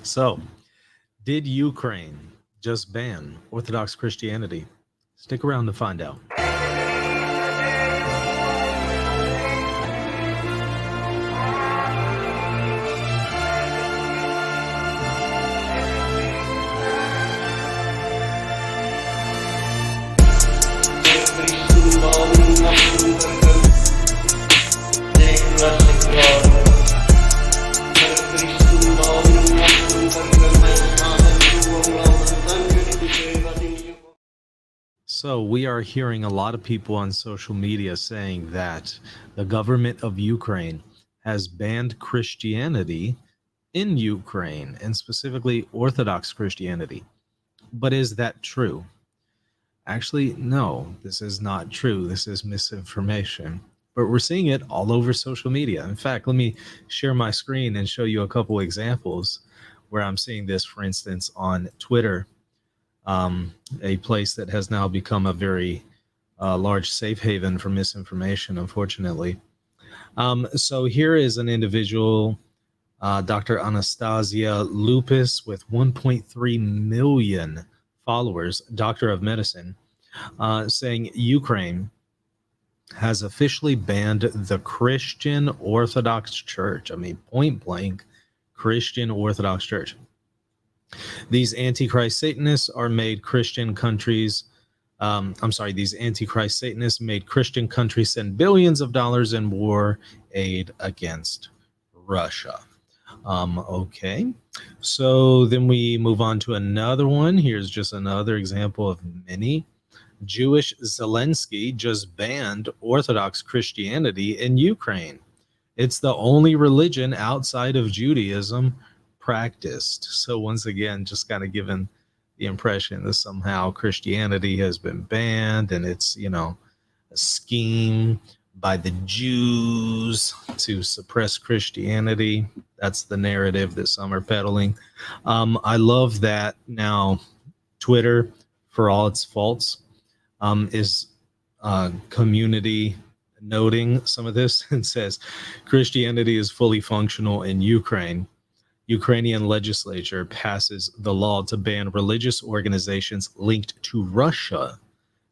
So, did Ukraine just ban Orthodox Christianity? Stick around to find out. So, we are hearing a lot of people on social media saying that the government of Ukraine has banned Christianity in Ukraine, and specifically Orthodox Christianity. But is that true? Actually, no, this is not true. This is misinformation. But we're seeing it all over social media. In fact, let me share my screen and show you a couple examples where I'm seeing this, for instance, on Twitter, a place that has now become a very large safe haven for misinformation, unfortunately. So here is an individual, Dr. Anastasia Lupus, with 1.3 million followers, doctor of medicine, saying Ukraine has officially banned the Christian Orthodox Church. I mean, point blank, Christian Orthodox Church. These Antichrist Satanists are made Christian countries. These Antichrist Satanists made Christian countries send billions of dollars in war aid against Russia. Okay, so then we move on to another one. Here's just another example of many. Jewish Zelensky just banned Orthodox Christianity in Ukraine. It's the only religion outside of Judaism practiced. So once again, just kind of given the impression that somehow Christianity has been banned and it's, a scheme by the Jews to suppress Christianity. That's the narrative that some are peddling. I love that now Twitter, for all its faults, is community noting some of this and says Christianity is fully functional in Ukraine. Ukrainian legislature passes the law to ban religious organizations linked to Russia,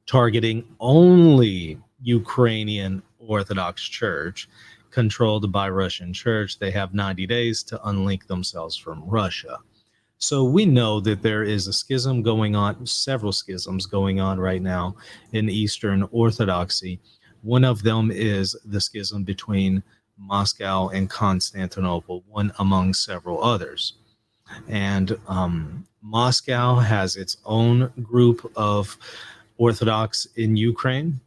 targeting only Ukrainian Orthodox Church controlled by Russian Church. They have 90 days to unlink themselves from Russia. So we know that there is a schism going on, several schisms going on right now in Eastern Orthodoxy. One of them is the schism between Moscow and Constantinople, one among several others. And Moscow has its own group of Orthodox in Ukraine,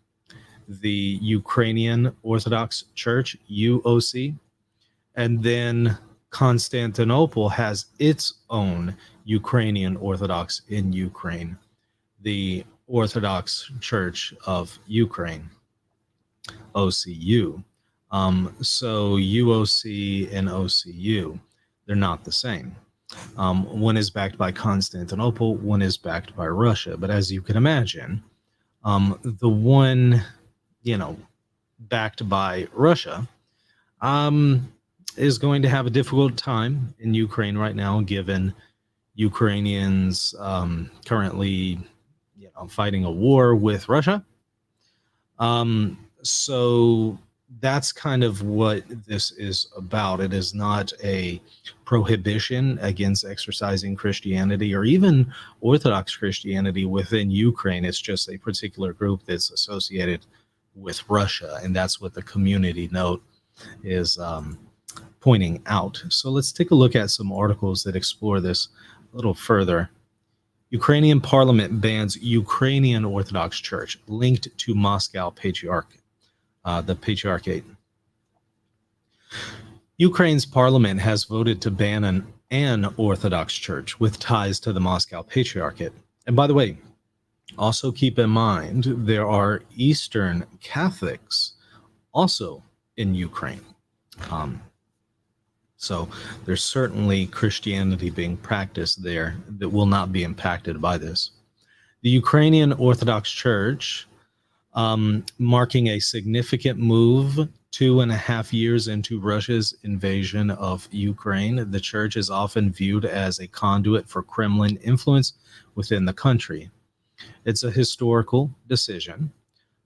the Ukrainian Orthodox Church, UOC, and then Constantinople has its own Ukrainian Orthodox in Ukraine, the Orthodox Church of Ukraine, OCU. So UOC and OCU, they're not the same. One is backed by Constantinople, one is backed by Russia. But as you can imagine, the one, backed by Russia, is going to have a difficult time in Ukraine right now, given Ukrainians currently, fighting a war with Russia. So that's kind of what this is about. It is not a prohibition against exercising Christianity or even Orthodox Christianity within Ukraine. It's just a particular group that's associated with Russia, and that's what the community note is pointing out. So let's take a look at some articles that explore this a little further. Ukrainian parliament bans Ukrainian Orthodox Church linked to Moscow Patriarchate. The Patriarchate. Ukraine's parliament has voted to ban an Orthodox Church with ties to the Moscow Patriarchate. And by the way, also keep in mind there are Eastern Catholics also in Ukraine. So there's certainly Christianity being practiced there that will not be impacted by this. The Ukrainian Orthodox Church, marking a significant move 2.5 years into Russia's invasion of Ukraine, the church is often viewed as a conduit for Kremlin influence within the country. It's a historical decision.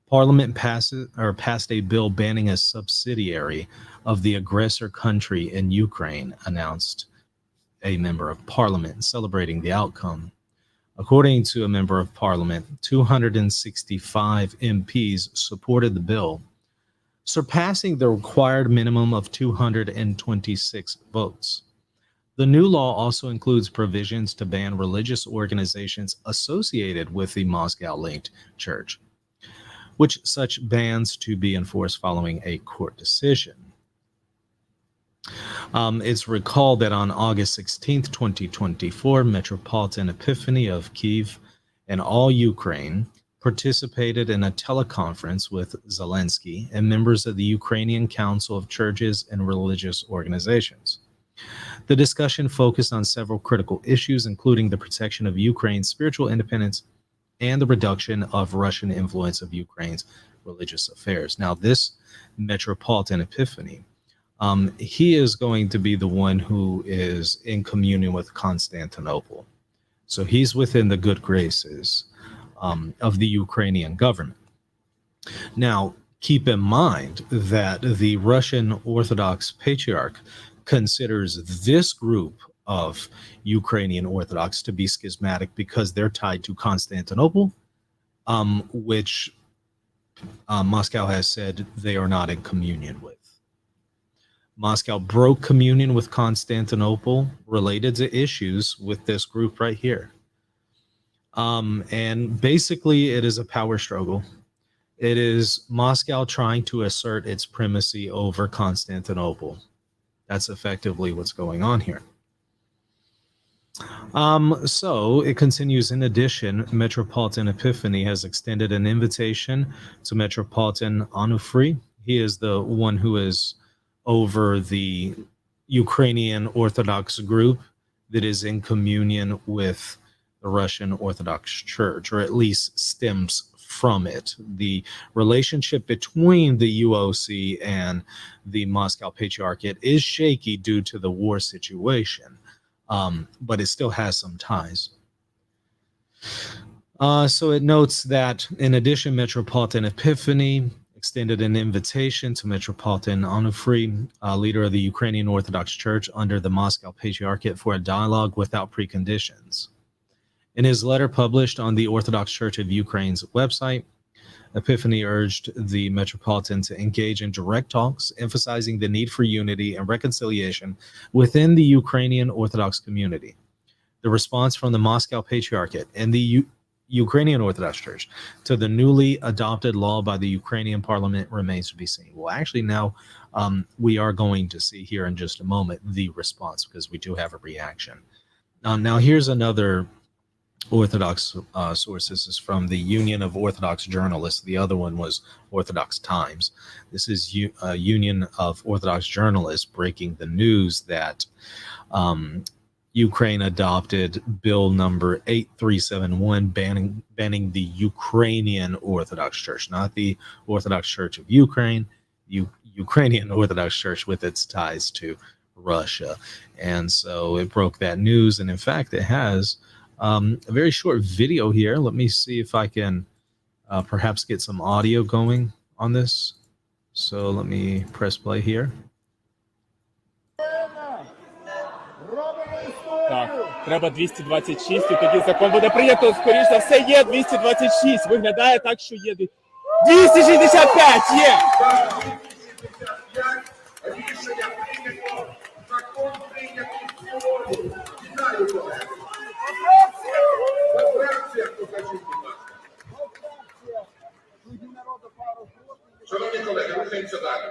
Parliament passed a bill banning a subsidiary of the aggressor country in Ukraine, announced a member of parliament, celebrating the outcome. According to a member of parliament, 265 MPs supported the bill, surpassing the required minimum of 226 votes. The new law also includes provisions to ban religious organizations associated with the Moscow-linked church, which such bans to be enforced following a court decision. It's recalled that on August 16th, 2024, Metropolitan Epiphany of Kiev and all Ukraine participated in a teleconference with Zelensky and members of the Ukrainian Council of Churches and Religious Organizations. The discussion focused on several critical issues, including the protection of Ukraine's spiritual independence and the reduction of Russian influence of Ukraine's religious affairs. Now, this Metropolitan Epiphany, he is going to be the one who is in communion with Constantinople. So he's within the good graces of the Ukrainian government. Now, keep in mind that the Russian Orthodox Patriarch considers this group of Ukrainian Orthodox to be schismatic because they're tied to Constantinople, which Moscow has said they are not in communion with. Moscow broke communion with Constantinople related to issues with this group right here. And basically, it is a power struggle. It is Moscow trying to assert its primacy over Constantinople. That's effectively what's going on here. So it continues. In addition, Metropolitan Epiphany has extended an invitation to Metropolitan Onufry. He is the one who is over the Ukrainian Orthodox group that is in communion with the Russian Orthodox Church, or at least stems from it. The relationship between the UOC and the Moscow Patriarchate is shaky due to the war situation, but it still has some ties. So it notes that in addition, Metropolitan Epiphany extended an invitation to Metropolitan Onufry, leader of the Ukrainian Orthodox Church under the Moscow Patriarchate, for a dialogue without preconditions. In his letter published on the Orthodox Church of Ukraine's website, Epiphany urged the Metropolitan to engage in direct talks, emphasizing the need for unity and reconciliation within the Ukrainian Orthodox community. The response from the Moscow Patriarchate and the Ukrainian Orthodox Church to the newly adopted law by the Ukrainian parliament remains to be seen. Well, actually, now we are going to see here in just a moment the response, because we do have a reaction. Now, here's another Orthodox source. This is from the Union of Orthodox Journalists. The other one was Orthodox Times. This is Union of Orthodox Journalists breaking the news that Ukraine adopted bill number 8371, banning the Ukrainian Orthodox Church, not the Orthodox Church of Ukraine, Ukrainian Orthodox Church with its ties to Russia. And so it broke that news. And in fact, it has a very short video here. Let me see if I can perhaps get some audio going on this. So let me press play here. Так, треба 226, і тоді закон буде прийнято. Скоріше за все, є 226. Виглядає так, що є 265, є! Рішення прийнято, закон прийнято. Вітаю, колеги. Фракція, покажіть, будь ласка. Шановні колеги, рухаємося далі.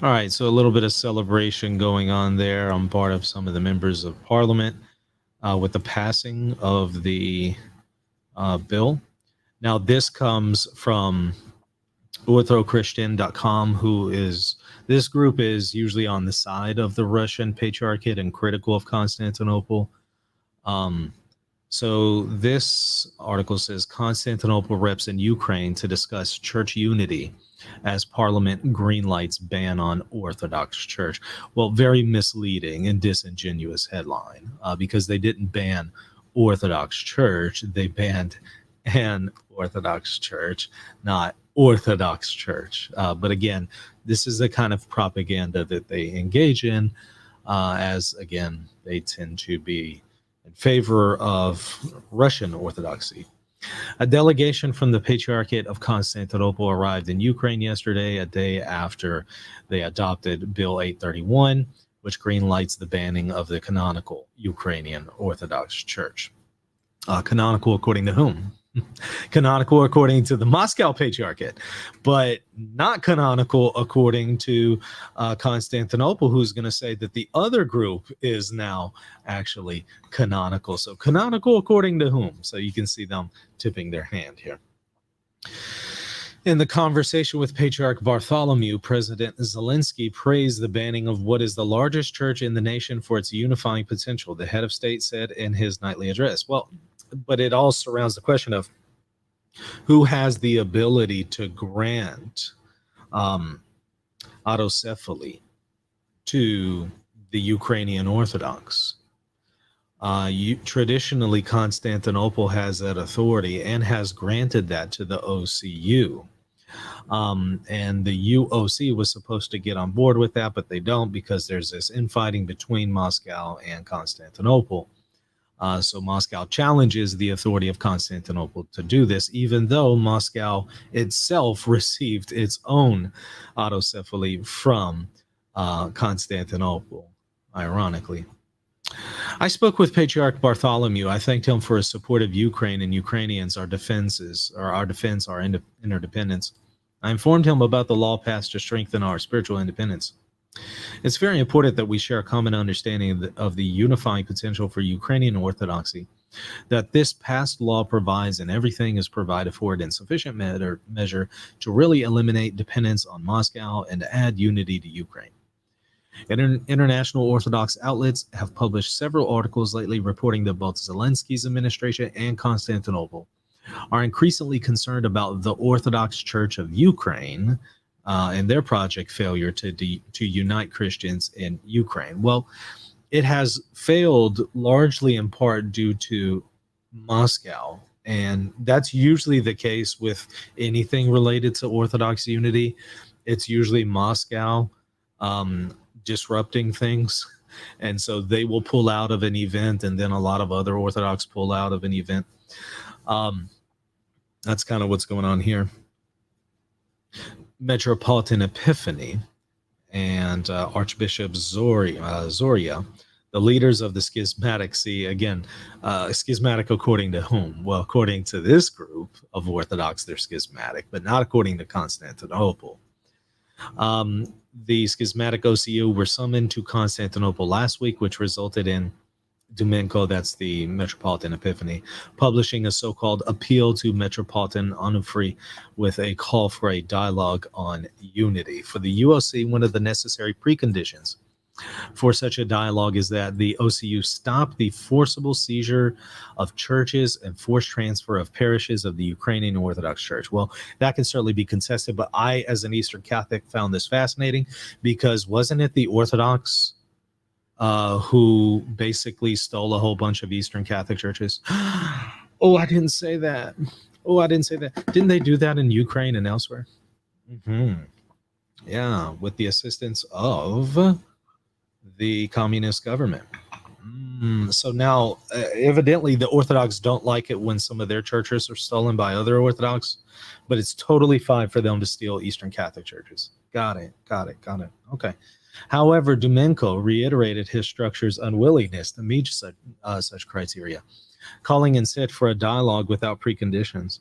All right, so a little bit of celebration going on there on part of some of the members of parliament with the passing of the bill. Now, this comes from orthochristian.com, this group is usually on the side of the Russian Patriarchate and critical of Constantinople. So this article says Constantinople reps in Ukraine to discuss church unity as Parliament greenlights ban on Orthodox Church. Well, very misleading and disingenuous headline, because they didn't ban Orthodox Church, they banned an Orthodox Church, not Orthodox Church. But again, this is the kind of propaganda that they engage in, as again, they tend to be in favor of Russian Orthodoxy. A delegation from the Patriarchate of Constantinople arrived in Ukraine yesterday, a day after they adopted Bill 831, which greenlights the banning of the canonical Ukrainian Orthodox Church. Canonical according to whom? Canonical according to the Moscow Patriarchate, but not canonical according to Constantinople, who's going to say that the other group is now actually canonical. So canonical according to whom? So you can see them tipping their hand here. In the conversation with Patriarch Bartholomew, President Zelensky praised the banning of what is the largest church in the nation for its unifying potential, the head of state said in his nightly address. Well, but it all surrounds the question of who has the ability to grant autocephaly to the Ukrainian Orthodox. Traditionally, Constantinople has that authority and has granted that to the OCU. And the UOC was supposed to get on board with that, but they don't, because there's this infighting between Moscow and Constantinople. So Moscow challenges the authority of Constantinople to do this, even though Moscow itself received its own autocephaly from Constantinople, ironically. I spoke with Patriarch Bartholomew. I thanked him for his support of Ukraine and Ukrainians, our defense, our interdependence. I informed him about the law passed to strengthen our spiritual independence. It's very important that we share a common understanding of the unifying potential for Ukrainian Orthodoxy, that this passed law provides and everything is provided for it in sufficient measure to really eliminate dependence on Moscow and to add unity to Ukraine. International Orthodox outlets have published several articles lately reporting that both Zelensky's administration and Constantinople are increasingly concerned about the Orthodox Church of Ukraine and their project failure to unite Christians in Ukraine. Well, it has failed largely in part due to Moscow, and that's usually the case with anything related to Orthodox unity. It's usually Moscow disrupting things, and so they will pull out of an event, and then a lot of other Orthodox pull out of an event. That's kind of what's going on here. Metropolitan Epiphany and Archbishop Zoria, the leaders of the schismatic, schismatic according to whom? Well, according to this group of Orthodox, they're schismatic, but not according to Constantinople. The schismatic OCU were summoned to Constantinople last week, which resulted in Dumenko, that's the Metropolitan Epiphany, publishing a so-called appeal to Metropolitan Onufry with a call for a dialogue on unity. For the UOC, one of the necessary preconditions for such a dialogue is that the OCU stop the forcible seizure of churches and forced transfer of parishes of the Ukrainian Orthodox Church. Well, that can certainly be contested, but I, as an Eastern Catholic, found this fascinating because wasn't it the Orthodox who basically stole a whole bunch of Eastern Catholic churches? Oh, I didn't say that. Didn't they do that in Ukraine and elsewhere? Yeah, with the assistance of the communist government. So now, evidently, the Orthodox don't like it when some of their churches are stolen by other Orthodox, but it's totally fine for them to steal Eastern Catholic churches. Got it. Okay. However, Dumenko reiterated his structure's unwillingness to meet such criteria, calling instead for a dialogue without preconditions.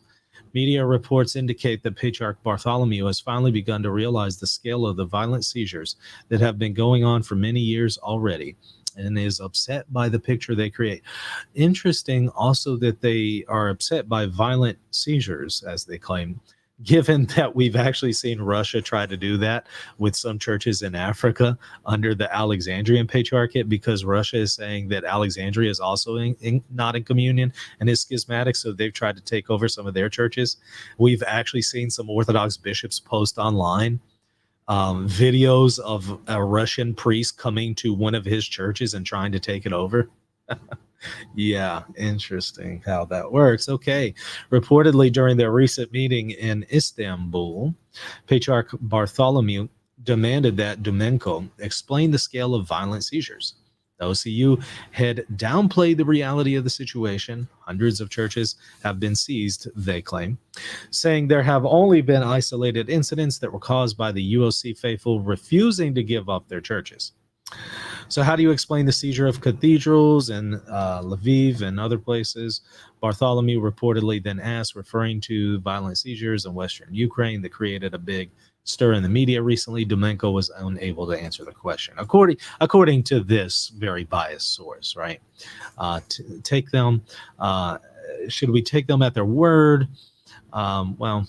Media reports indicate that Patriarch Bartholomew has finally begun to realize the scale of the violent seizures that have been going on for many years already, and is upset by the picture they create. Interesting also that they are upset by violent seizures, as they claim, given that we've actually seen Russia try to do that with some churches in Africa under the Alexandrian Patriarchate, because Russia is saying that Alexandria is also not in communion and is schismatic, so they've tried to take over some of their churches. We've actually seen some Orthodox bishops post online videos of a Russian priest coming to one of his churches and trying to take it over. Yeah, interesting how that works. Okay. Reportedly, during their recent meeting in Istanbul, Patriarch Bartholomew demanded that Dumenko explain the scale of violent seizures. The OCU had downplayed the reality of the situation. Hundreds of churches have been seized, they claim, saying there have only been isolated incidents that were caused by the UOC faithful refusing to give up their churches. So how do you explain the seizure of cathedrals in Lviv and other places? Bartholomew reportedly then asked, referring to violent seizures in Western Ukraine that created a big stir in the media recently. Dumenko was unable to answer the question. According to this very biased source, right? Take them, should we take them at their word? Well,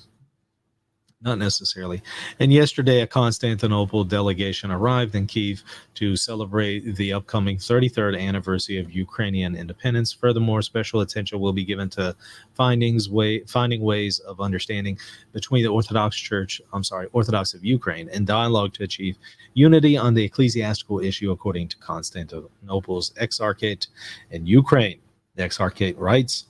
not necessarily. And yesterday, a Constantinople delegation arrived in Kyiv to celebrate the upcoming 33rd anniversary of Ukrainian independence. Furthermore, special attention will be given to finding ways of understanding between the Orthodox of Ukraine, and dialogue to achieve unity on the ecclesiastical issue, according to Constantinople's Exarchate in Ukraine. The Exarchate writes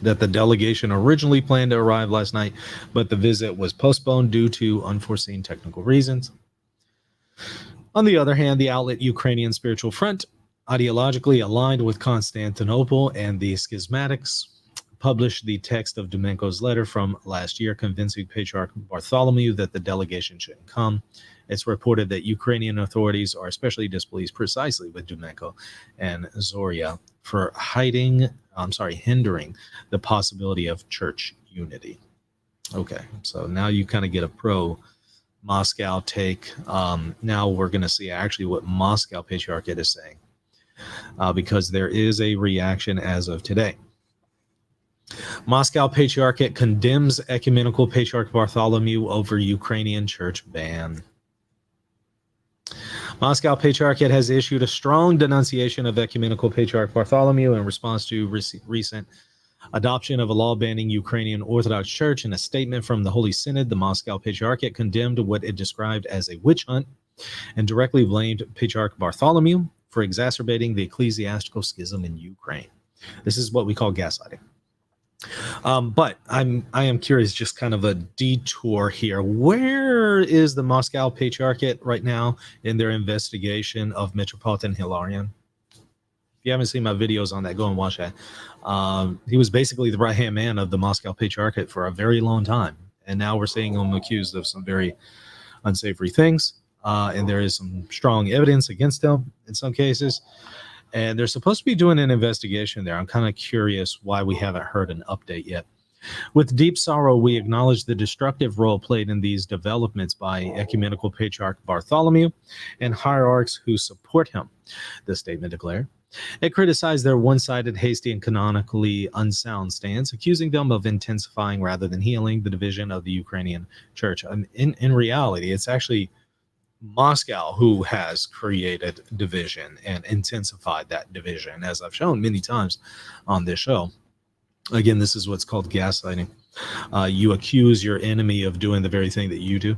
that the delegation originally planned to arrive last night, but the visit was postponed due to unforeseen technical reasons. On the other hand, the outlet Ukrainian Spiritual Front, ideologically aligned with Constantinople and the schismatics, published the text of Dumenko's letter from last year, convincing Patriarch Bartholomew that the delegation shouldn't come. It's reported that Ukrainian authorities are especially displeased precisely with Dumenko and Zoria for hindering the possibility of church unity. Okay, so now you kind of get a pro-Moscow take. Now we're going to see actually what Moscow Patriarchate is saying, because there is a reaction as of today. Moscow Patriarchate condemns Ecumenical Patriarch Bartholomew over Ukrainian church ban. Moscow Patriarchate has issued a strong denunciation of Ecumenical Patriarch Bartholomew in response to recent adoption of a law banning Ukrainian Orthodox Church. In a statement from the Holy Synod, the Moscow Patriarchate condemned what it described as a witch hunt and directly blamed Patriarch Bartholomew for exacerbating the ecclesiastical schism in Ukraine. This is what we call gaslighting. But I am curious, just kind of a detour here. Where is the Moscow Patriarchate right now in their investigation of Metropolitan Hilarion? If you haven't seen my videos on that, go and watch that. He was basically the right-hand man of the Moscow Patriarchate for a very long time. And now we're seeing him accused of some very unsavory things. And there is some strong evidence against him in some cases. And they're supposed to be doing an investigation there. I'm kind of curious why we haven't heard an update yet. With deep sorrow, we acknowledge the destructive role played in these developments by Ecumenical Patriarch Bartholomew and hierarchs who support him, the statement declared. It criticized their one-sided, hasty, and canonically unsound stance, accusing them of intensifying rather than healing the division of the Ukrainian church. In reality, it's actually Moscow who has created division and intensified that division, as I've shown many times on this show. Again, this is what's called gaslighting. You accuse your enemy of doing the very thing that you do.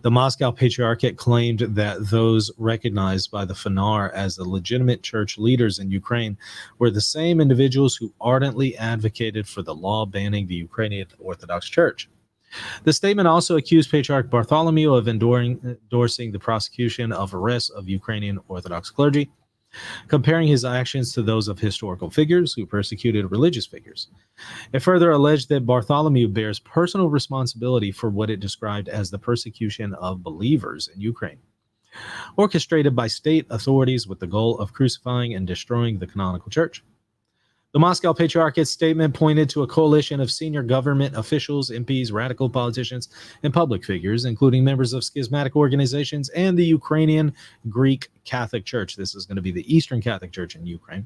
The Moscow Patriarchate claimed that those recognized by the Fanar as the legitimate church leaders in Ukraine were the same individuals who ardently advocated for the law banning the Ukrainian Orthodox Church. The statement also accused Patriarch Bartholomew of endorsing the prosecution of arrests of Ukrainian Orthodox clergy, comparing his actions to those of historical figures who persecuted religious figures. It further alleged that Bartholomew bears personal responsibility for what it described as the persecution of believers in Ukraine, orchestrated by state authorities with the goal of crucifying and destroying the canonical church. The Moscow Patriarchate's statement pointed to a coalition of senior government officials, MPs, radical politicians, and public figures, including members of schismatic organizations and the Ukrainian Greek Catholic Church. This is going to be the Eastern Catholic Church in Ukraine,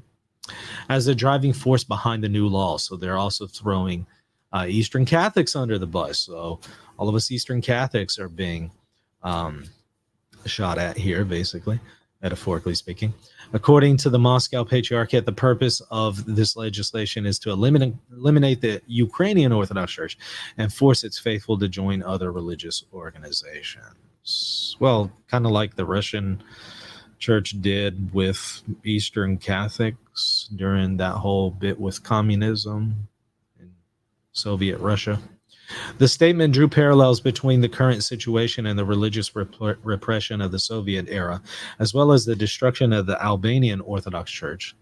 as the driving force behind the new law. So they're also throwing Eastern Catholics under the bus. So all of us Eastern Catholics are being shot at here, basically, metaphorically speaking. According to the Moscow Patriarchate, the purpose of this legislation is to eliminate the Ukrainian Orthodox Church and force its faithful to join other religious organizations. Well, kind of like the Russian Church did with Eastern Catholics during that whole bit with communism in Soviet Russia. The statement drew parallels between the current situation and the religious repression of the Soviet era, as well as the destruction of the Albanian Orthodox Church.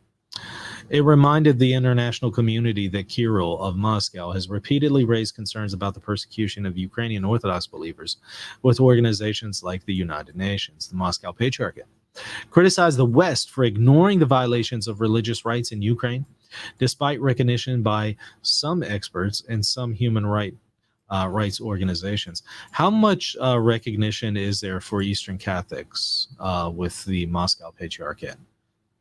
It reminded the international community that Kirill of Moscow has repeatedly raised concerns about the persecution of Ukrainian Orthodox believers with organizations like the United Nations. The Moscow Patriarchate criticized the West for ignoring the violations of religious rights in Ukraine, despite recognition by some experts and some human rights organizations. How much recognition is there for Eastern Catholics with the Moscow Patriarchate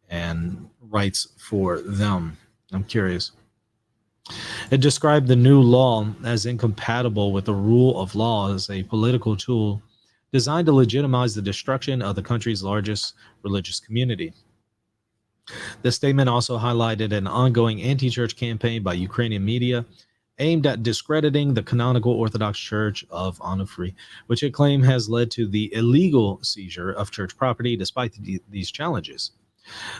and rights for them? I'm curious. It described the new law as incompatible with the rule of law as a political tool designed to legitimize the destruction of the country's largest religious community. The statement also highlighted an ongoing anti-church campaign by Ukrainian media aimed at discrediting the canonical Orthodox Church of Onufry, which it claimed has led to the illegal seizure of church property despite these challenges.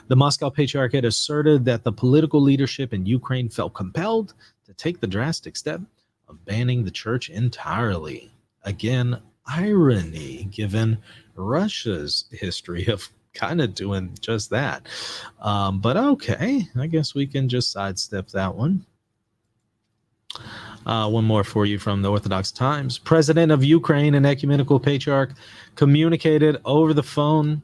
The Moscow Patriarchate asserted that the political leadership in Ukraine felt compelled to take the drastic step of banning the church entirely. Again, irony given Russia's history of kind of doing just that. But okay, I guess we can just sidestep that one. One more for you from the Orthodox Times. President of Ukraine and Ecumenical Patriarch communicated over the phone.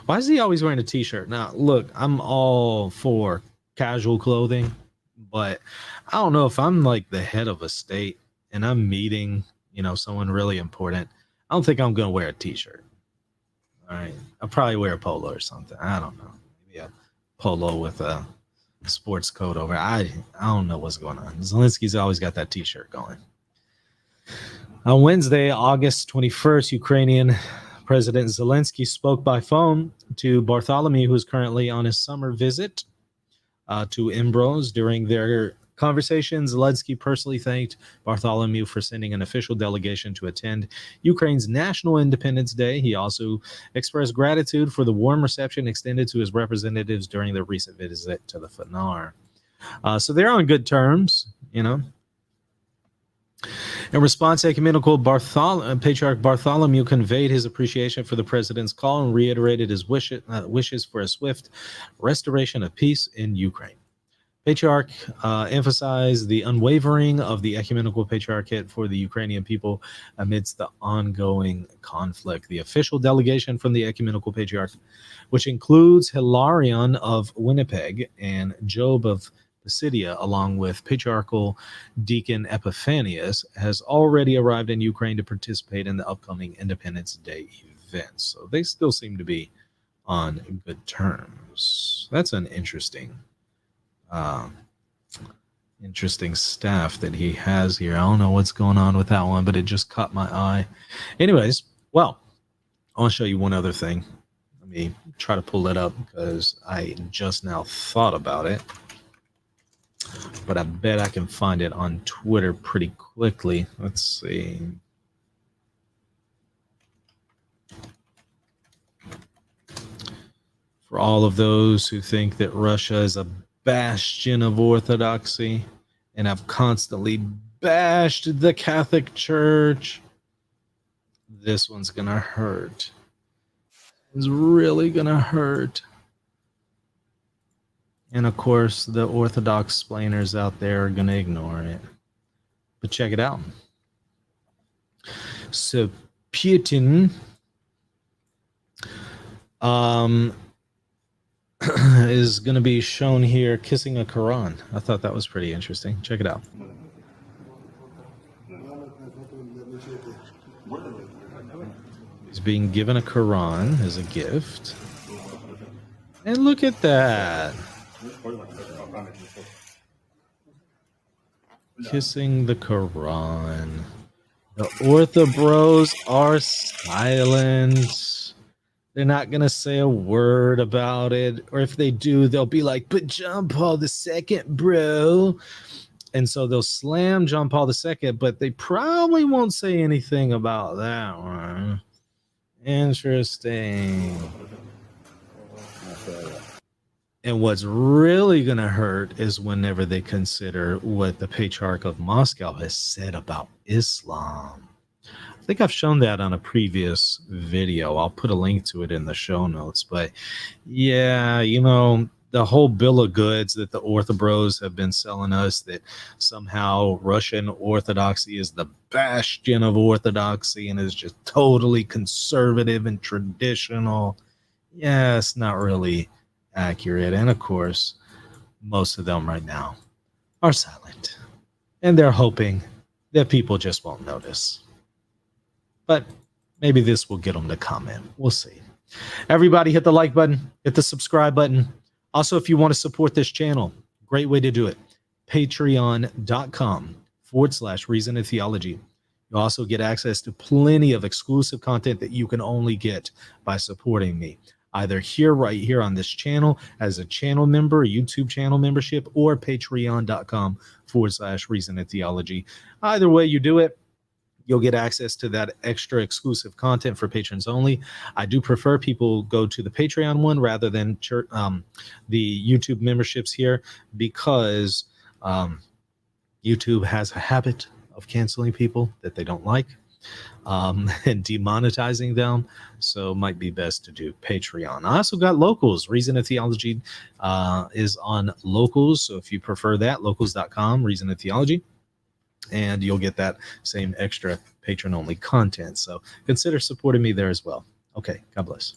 Why is he always wearing a t-shirt? Now, look, I'm all for casual clothing, but I don't know if I'm like the head of a state and I'm meeting, someone really important. I don't think I'm going to wear a t-shirt. All right. I'll probably wear a polo or something. I don't know. Maybe a polo with a sports coat over. I don't know what's going on. Zelensky's always got that t-shirt going. On Wednesday, August 21st, Ukrainian President Zelensky spoke by phone to Bartholomew, who's currently on his summer visit to Imbros. During their conversation, Zelensky personally thanked Bartholomew for sending an official delegation to attend Ukraine's National Independence Day. He also expressed gratitude for the warm reception extended to his representatives during their recent visit to the Fanar. So they're on good terms, In response, Ecumenical Patriarch Bartholomew conveyed his appreciation for the president's call and reiterated his wishes for a swift restoration of peace in Ukraine. Patriarch emphasized the unwavering of the Ecumenical Patriarchate for the Ukrainian people amidst the ongoing conflict. The official delegation from the Ecumenical Patriarch, which includes Hilarion of Winnipeg and Job of Pisidia, along with Patriarchal Deacon Epiphanius, has already arrived in Ukraine to participate in the upcoming Independence Day events. So they still seem to be on good terms. That's an interesting staff that he has here. I don't know what's going on with that one, but it just caught my eye. Anyways, well, I want to show you one other thing. Let me try to pull it up because I just now thought about it. But I bet I can find it on Twitter pretty quickly. Let's see. For all of those who think that Russia is a bastion of orthodoxy and have constantly bashed the Catholic Church, this one's gonna hurt. It's really gonna hurt. And of course, the Orthodox splainers out there are gonna ignore it. But check it out. So Putin is going to be shown here kissing a Quran. I thought that was pretty interesting. Check it out. He's being given a Quran as a gift. And look at that. kissing the Quran. The Orthobros are silent. They're not going to say a word about it. Or if they do, they'll be like, but John Paul II, bro. And so they'll slam John Paul II, but they probably won't say anything about that one. Interesting. And what's really going to hurt is whenever they consider what the Patriarch of Moscow has said about Islam. I think I've shown that on a previous video. I'll put a link to it in the show notes. But yeah, the whole bill of goods that the Orthobros have been selling us, that somehow Russian Orthodoxy is the bastion of Orthodoxy and is just totally conservative and traditional. Yeah, it's not really accurate. And of course, most of them right now are silent. And they're hoping that people just won't notice. But maybe this will get them to comment. We'll see. Everybody hit the like button, hit the subscribe button. Also, if you want to support this channel, great way to do it. Patreon.com/Reason and Theology. You also get access to plenty of exclusive content that you can only get by supporting me. Either here, right here on this channel as a channel member, a YouTube channel membership, or patreon.com/Reason and Theology. Either way you do it, you'll get access to that extra exclusive content for patrons only. I do prefer people go to the Patreon one rather than the YouTube memberships here, because YouTube has a habit of canceling people that they don't like and demonetizing them. So it might be best to do Patreon. I also got Locals. Reason and Theology is on Locals. So if you prefer that, locals.com, Reason and Theology. And you'll get that same extra patron-only content. So consider supporting me there as well. Okay, God bless.